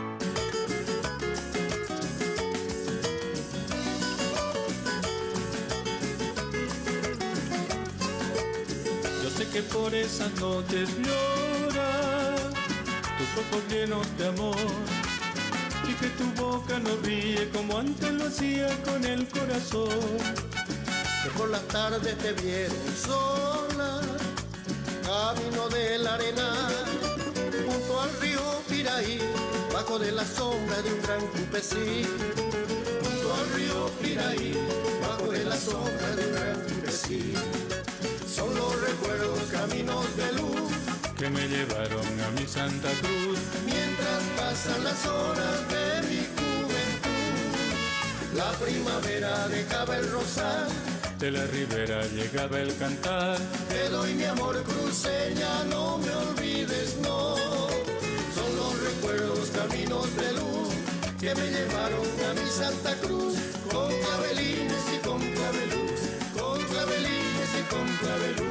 Yo sé que por esas noches lloras, tus ojos llenos de amor, y que tu boca no ríe como antes lo hacía con el corazón. Que por las tardes te vieron sola, camino de la arena, junto al río Piraí, bajo de la sombra de un gran cupecín. Junto al río Piraí, bajo de la sombra de un gran cupecín. Son los recuerdos, caminos de luz, que me llevaron a mi Santa Cruz. mientras pasan las horas de mi juventud. La primavera dejaba el rosal, De la ribera llegaba el cantar, te doy mi amor cruceña, no me olvides, no. Son los recuerdos, caminos de luz, que me llevaron a mi Santa Cruz, con clavelines y con claveluz, con clavelines y con claveluz.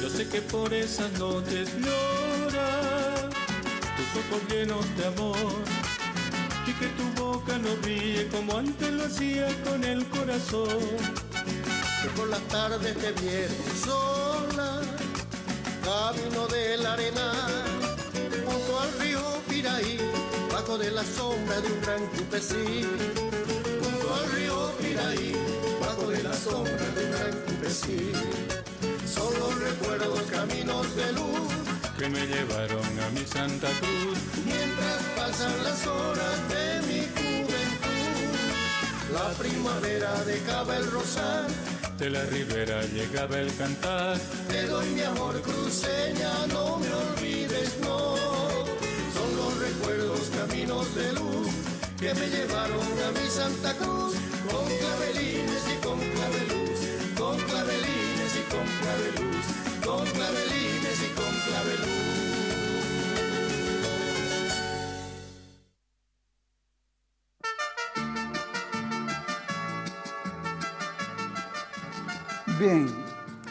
yo sé que por esas noches lloras, tus ojos llenos de amor, y que tu boca no ríe como antes lo hacía con el corazón. Que por las tardes te vieron sola, camino de la arena, junto al río Piraí, bajo de la sombra de un gran cupecín. Junto al río Piraí, bajo de la sombra de un gran cupecín. Son los recuerdos, caminos de luz, Que me llevaron a mi Santa Cruz. mientras pasan las horas de mi juventud. La primavera dejaba el rosal, De la ribera llegaba el cantar, te doy mi amor cruceña, no me olvides, no. Son los recuerdos, caminos de luz, que me llevaron a mi Santa Cruz, con clavelines y con claveluz, con clavelines y con claveluz, con clavelines y con claveluz. Bien,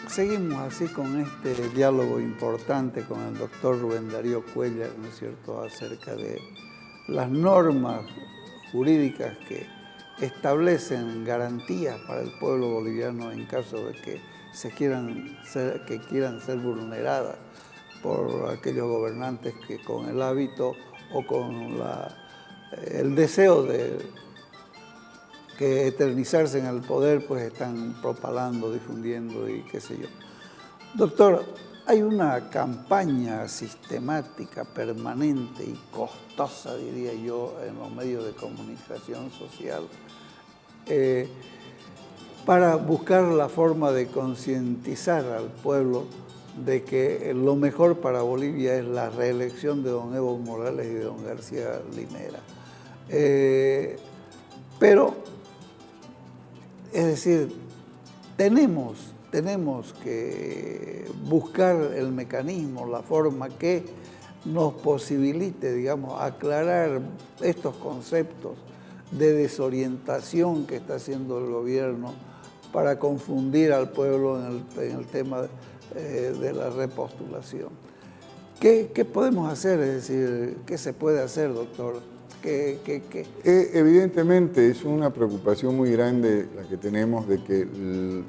seguimos así con este diálogo importante con el doctor Rubén Darío Cuéllar, ¿no es cierto?, acerca de las normas jurídicas que establecen garantías para el pueblo boliviano en caso de que quieran ser vulneradas por aquellos gobernantes que con el hábito o con el deseo de que eternizarse en el poder, pues están propalando, difundiendo y qué sé yo. Doctor, hay una campaña sistemática, permanente y costosa, diría yo, en los medios de comunicación social, para buscar la forma de concientizar al pueblo de que lo mejor para Bolivia es la reelección de don Evo Morales y de don García Linera. Pero, es decir, tenemos que buscar el mecanismo, la forma que nos posibilite, digamos, aclarar estos conceptos de desorientación que está haciendo el gobierno para confundir al pueblo en el tema de la repostulación. ¿Qué podemos hacer? Es decir, ¿qué se puede hacer, doctor? Evidentemente es una preocupación muy grande la que tenemos de que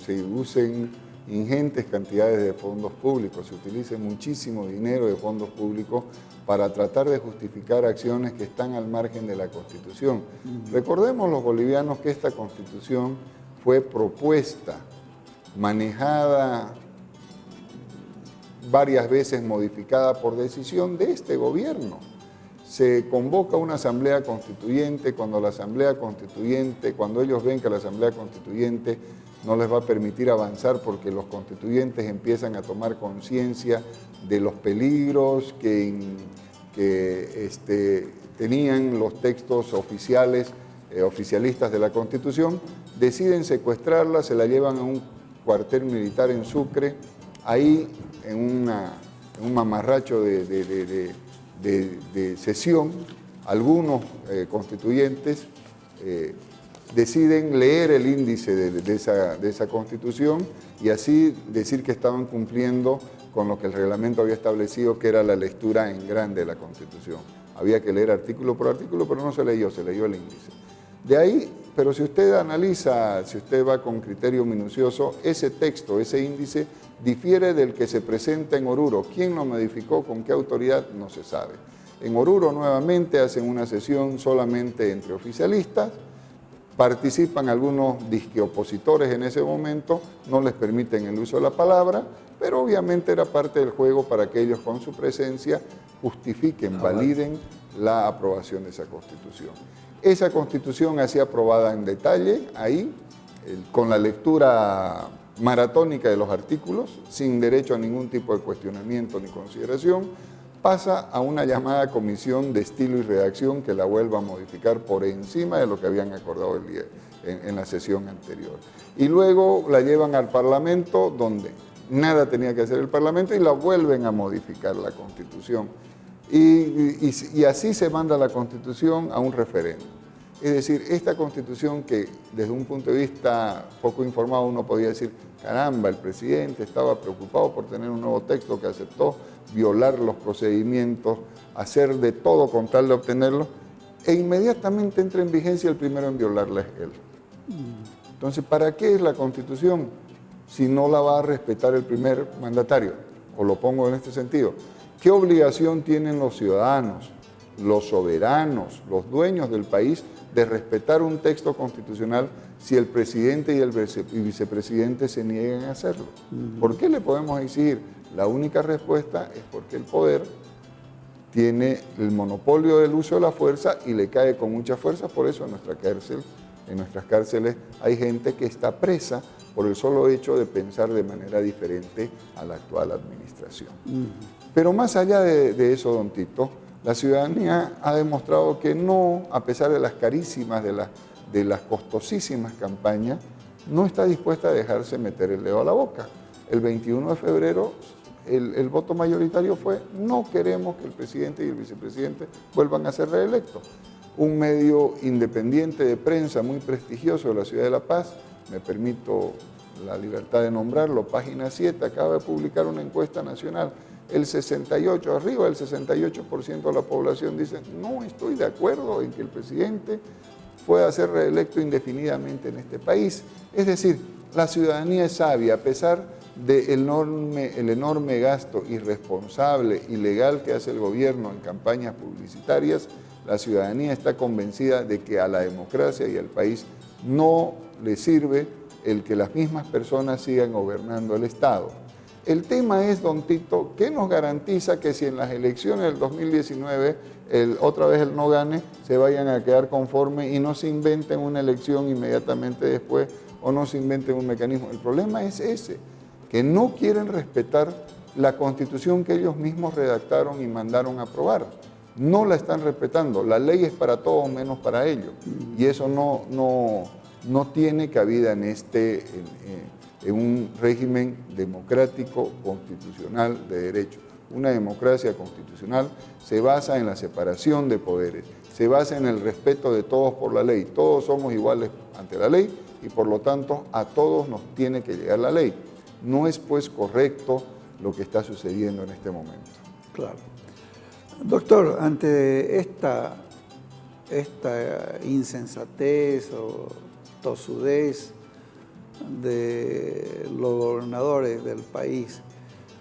se usen ingentes cantidades de fondos públicos, se utilice muchísimo dinero de fondos públicos para tratar de justificar acciones que están al margen de la Constitución. Recordemos los bolivianos que esta Constitución fue propuesta, manejada, varias veces modificada por decisión de este gobierno. Se convoca una asamblea constituyente, cuando ellos ven que la asamblea constituyente no les va a permitir avanzar porque los constituyentes empiezan a tomar conciencia de los peligros que tenían los textos oficialistas de la Constitución, deciden secuestrarla, se la llevan a un cuartel militar en Sucre, ahí en un mamarracho de sesión, algunos constituyentes deciden leer el índice de esa Constitución y así decir que estaban cumpliendo con lo que el reglamento había establecido, que era la lectura en grande de la Constitución. Había que leer artículo por artículo, pero no se leyó el índice. De ahí, pero si usted analiza, si usted va con criterio minucioso, ese texto, ese índice, difiere del que se presenta en Oruro. ¿Quién lo modificó? ¿Con qué autoridad? No se sabe. En Oruro nuevamente hacen una sesión solamente entre oficialistas, participan algunos disque opositores en ese momento, no les permiten el uso de la palabra, pero obviamente era parte del juego para que ellos con su presencia justifiquen, validen la aprobación de esa Constitución. Esa Constitución así aprobada en detalle, ahí, con la lectura maratónica de los artículos, sin derecho a ningún tipo de cuestionamiento ni consideración, pasa a una llamada comisión de estilo y redacción que la vuelva a modificar por encima de lo que habían acordado en la sesión anterior. Y luego la llevan al Parlamento, donde nada tenía que hacer el Parlamento, y la vuelven a modificar la Constitución. Y así se manda la Constitución a un referéndum. Es decir, esta Constitución que desde un punto de vista poco informado uno podía decir, caramba, el presidente estaba preocupado por tener un nuevo texto que aceptó violar los procedimientos, hacer de todo con tal de obtenerlo, e inmediatamente entra en vigencia el primero en violarla es él. Entonces, ¿para qué es la Constitución si no la va a respetar el primer mandatario? O lo pongo en este sentido. ¿Qué obligación tienen los ciudadanos, los soberanos, los dueños del país de respetar un texto constitucional si el presidente y el vicepresidente se niegan a hacerlo? ¿Por qué le podemos exigir? La única respuesta es porque el poder tiene el monopolio del uso de la fuerza y le cae con mucha fuerza. Por eso en nuestras cárceles hay gente que está presa por el solo hecho de pensar de manera diferente a la actual administración. Pero más allá de eso, don Tito, la ciudadanía ha demostrado que no, a pesar de las carísimas, de las costosísimas campañas, no está dispuesta a dejarse meter el dedo a la boca. El 21 de febrero el voto mayoritario fue: no queremos que el presidente y el vicepresidente vuelvan a ser reelectos. Un medio independiente de prensa muy prestigioso de la ciudad de La Paz, me permito la libertad de nombrarlo, Página 7, acaba de publicar una encuesta nacional. Arriba del 68% de la población dice: no estoy de acuerdo en que el presidente pueda ser reelecto indefinidamente en este país. Es decir, la ciudadanía es sabia, a pesar del enorme gasto irresponsable, ilegal que hace el gobierno en campañas publicitarias. La ciudadanía está convencida de que a la democracia y al país no le sirve el que las mismas personas sigan gobernando el Estado. El tema es, don Tito, ¿qué nos garantiza que si en las elecciones del 2019 otra vez el no gane, se vayan a quedar conformes y no se inventen una elección inmediatamente después o no se inventen un mecanismo? El problema es ese, que no quieren respetar la Constitución que ellos mismos redactaron y mandaron a aprobar. No la están respetando. La ley es para todos menos para ellos. Y eso no tiene cabida en un régimen democrático, constitucional, de derecho. Una democracia constitucional se basa en la separación de poderes, se basa en el respeto de todos por la ley. Todos somos iguales ante la ley y por lo tanto a todos nos tiene que llegar la ley. No es pues correcto lo que está sucediendo en este momento. Claro. Doctor, ante esta insensatez o tosudez de los gobernadores del país,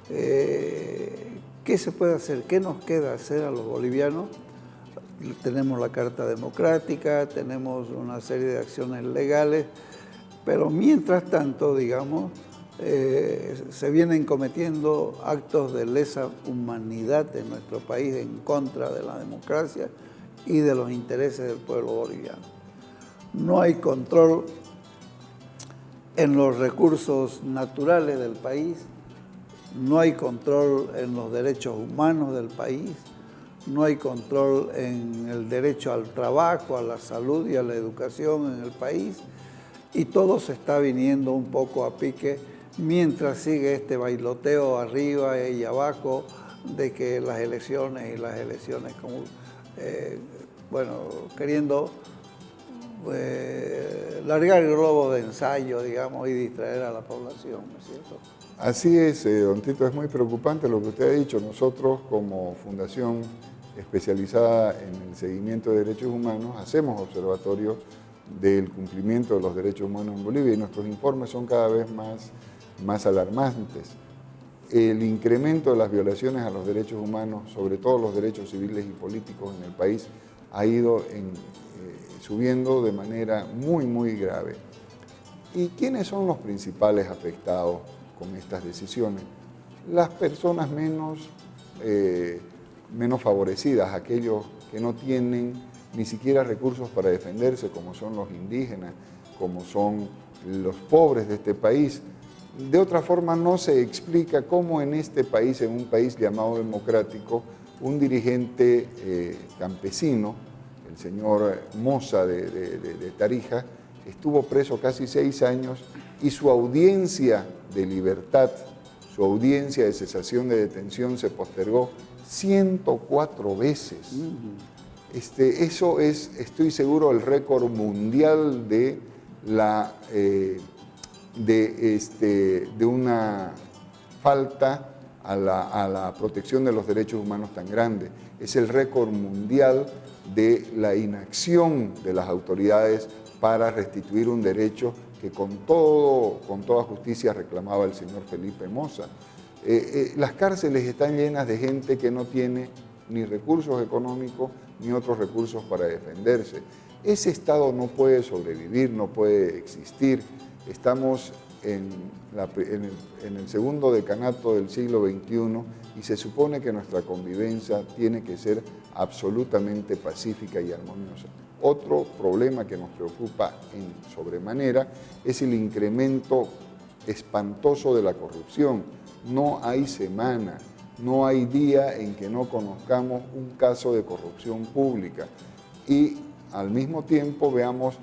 ¿qué se puede hacer? ¿Qué nos queda hacer a los bolivianos? Tenemos la Carta Democrática, tenemos una serie de acciones legales, pero mientras tanto, digamos, se vienen cometiendo actos de lesa humanidad en nuestro país en contra de la democracia y de los intereses del pueblo boliviano. No hay control en los recursos naturales del país, no hay control en los derechos humanos del país, no hay control en el derecho al trabajo, a la salud y a la educación en el país, y todo se está viniendo un poco a pique mientras sigue este bailoteo arriba y abajo de que las elecciones como, queriendo largar el globo de ensayo, digamos, y distraer a la población, ¿no es cierto? Así es, don Tito, es muy preocupante lo que usted ha dicho. Nosotros, como fundación especializada en el seguimiento de derechos humanos, hacemos observatorios del cumplimiento de los derechos humanos en Bolivia y nuestros informes son cada vez más alarmantes. El incremento de las violaciones a los derechos humanos, sobre todo los derechos civiles y políticos en el país, ha ido subiendo de manera muy grave. ¿Y quiénes son los principales afectados con estas decisiones? Las personas menos favorecidas, aquellos que no tienen ni siquiera recursos para defenderse, como son los indígenas, como son los pobres de este país. De otra forma, no se explica cómo en este país, en un país llamado democrático, un dirigente campesino, el señor Moza de Tarija, estuvo preso casi 6 años y su audiencia de libertad, su audiencia de cesación de detención se postergó 104 veces. Eso es, estoy seguro, el récord mundial de una falta a la protección de los derechos humanos tan grande. Es el récord mundial de la inacción de las autoridades para restituir un derecho que con toda justicia reclamaba el señor Felipe Moza. Las cárceles están llenas de gente que no tiene ni recursos económicos ni otros recursos para defenderse. Ese Estado no puede sobrevivir, no puede existir. Estamos en el segundo decanato del siglo XXI y se supone que nuestra convivencia tiene que ser absolutamente pacífica y armoniosa. Otro problema que nos preocupa en sobremanera es el incremento espantoso de la corrupción. No hay semana, no hay día en que no conozcamos un caso de corrupción pública y al mismo tiempo veamos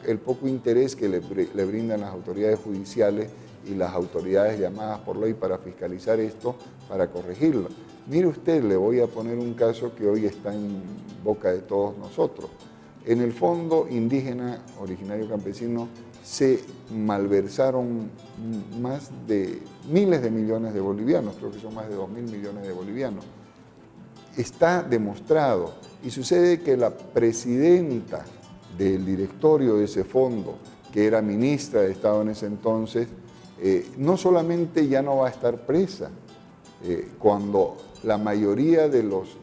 el poco interés que le brindan las autoridades judiciales y las autoridades llamadas por ley para fiscalizar esto, para corregirlo. Mire usted, le voy a poner un caso que hoy está en boca de todos nosotros. En el Fondo Indígena Originario Campesino se malversaron más de miles de millones de bolivianos, creo que son más de 2.000 millones de bolivianos. Está demostrado y sucede que la presidenta del directorio de ese fondo, que era ministra de Estado en ese entonces, no solamente ya no va a estar presa, cuando la mayoría de los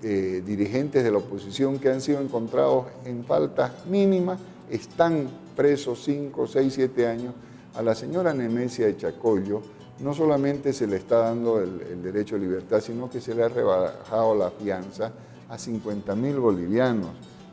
dirigentes de la oposición que han sido encontrados en faltas mínimas están presos 5, 6, 7 años. A la señora Nemesia de Chacollo no solamente se le está dando el derecho a libertad, sino que se le ha rebajado la fianza a 50.000 bolivianos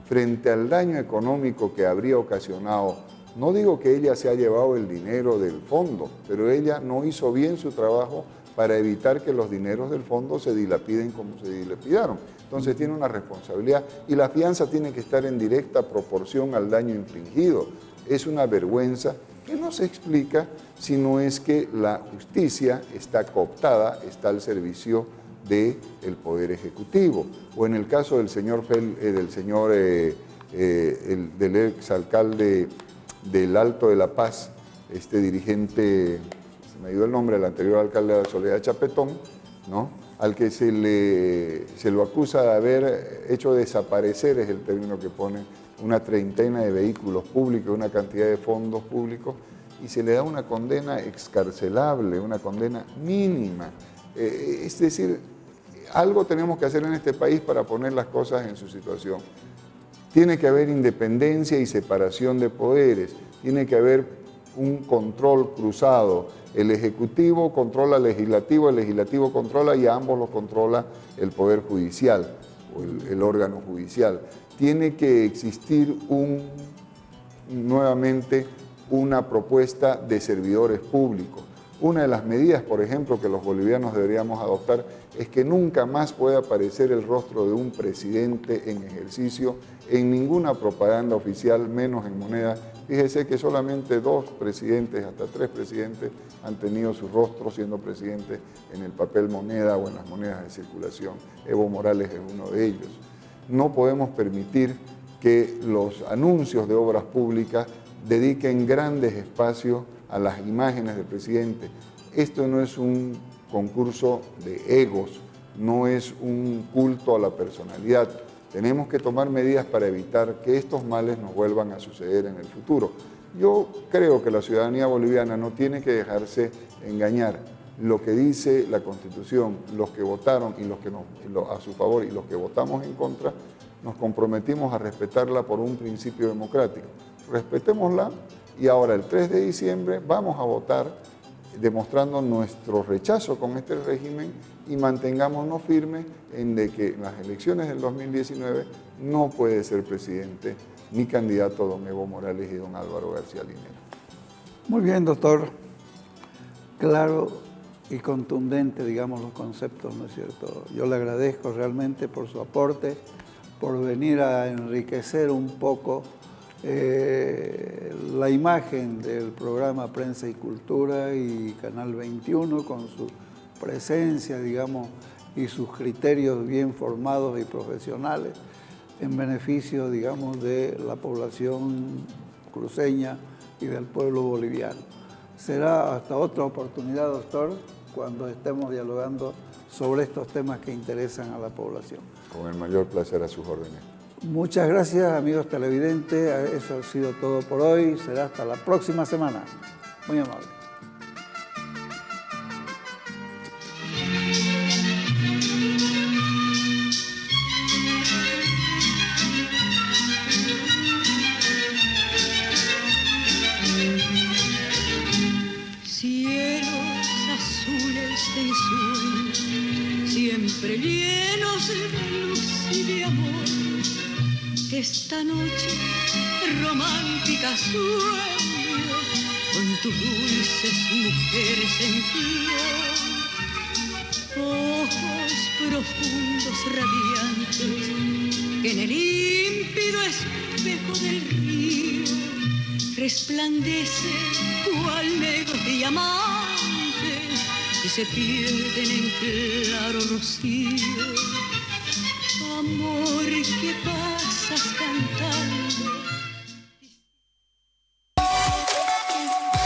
frente al daño económico que habría ocasionado. No digo que ella se ha llevado el dinero del fondo, pero ella no hizo bien su trabajo para evitar que los dineros del fondo se dilapiden como se dilapidaron. Entonces tiene una responsabilidad y la fianza tiene que estar en directa proporción al daño infligido. Es una vergüenza que no se explica si no es que la justicia está cooptada, está al servicio del Poder Ejecutivo. O en el caso del del exalcalde del Alto de la Paz, este dirigente, se me dio el nombre, el anterior alcalde de la Soledad Chapetón, ¿no?, al que se lo acusa de haber hecho desaparecer, es el término que pone, una treintena de vehículos públicos, una cantidad de fondos públicos, y se le da una condena excarcelable, una condena mínima. Es decir, algo tenemos que hacer en este país para poner las cosas en su situación. Tiene que haber independencia y separación de poderes, tiene que haber un control cruzado. El Ejecutivo controla al Legislativo, el Legislativo controla y a ambos los controla el Poder Judicial o el órgano judicial. Tiene que existir nuevamente una propuesta de servidores públicos. Una de las medidas, por ejemplo, que los bolivianos deberíamos adoptar es que nunca más pueda aparecer el rostro de un presidente en ejercicio en ninguna propaganda oficial, menos en moneda. Fíjese que solamente 2 presidentes, hasta 3 presidentes, han tenido su rostro siendo presidentes en el papel moneda o en las monedas de circulación. Evo Morales es uno de ellos. No podemos permitir que los anuncios de obras públicas dediquen grandes espacios a las imágenes del presidente. Esto no es un concurso de egos, no es un culto a la personalidad. Tenemos que tomar medidas para evitar que estos males nos vuelvan a suceder en el futuro. Yo creo que la ciudadanía boliviana no tiene que dejarse engañar. Lo que dice la Constitución, los que votaron y a su favor y los que votamos en contra, nos comprometimos a respetarla por un principio democrático. Respetémosla y ahora el 3 de diciembre vamos a votar demostrando nuestro rechazo con este régimen y mantengámonos firmes en de que en las elecciones del 2019 no puede ser presidente ni candidato don Evo Morales y don Álvaro García Linera. Muy bien, doctor. Claro y contundente, digamos, los conceptos, ¿no es cierto? Yo le agradezco realmente por su aporte, por venir a enriquecer un poco la imagen del programa Prensa y Cultura y Canal 21 con su presencia, digamos, y sus criterios bien formados y profesionales en beneficio, digamos, de la población cruceña y del pueblo boliviano. Será hasta otra oportunidad, doctor, cuando estemos dialogando sobre estos temas que interesan a la población. Con el mayor placer, a sus órdenes. Muchas gracias, amigos televidentes. Eso ha sido todo por hoy. Será hasta la próxima semana. Muy amable. Cielos azules de ensueño, siempre llenos de luz y de amor. Esta noche romántica sueño con tus dulces mujeres en flor. Ojos profundos radiantes que en el límpido espejo del río resplandecen cual negros diamantes y se pierden en claro rocío. Amor que pasas cantando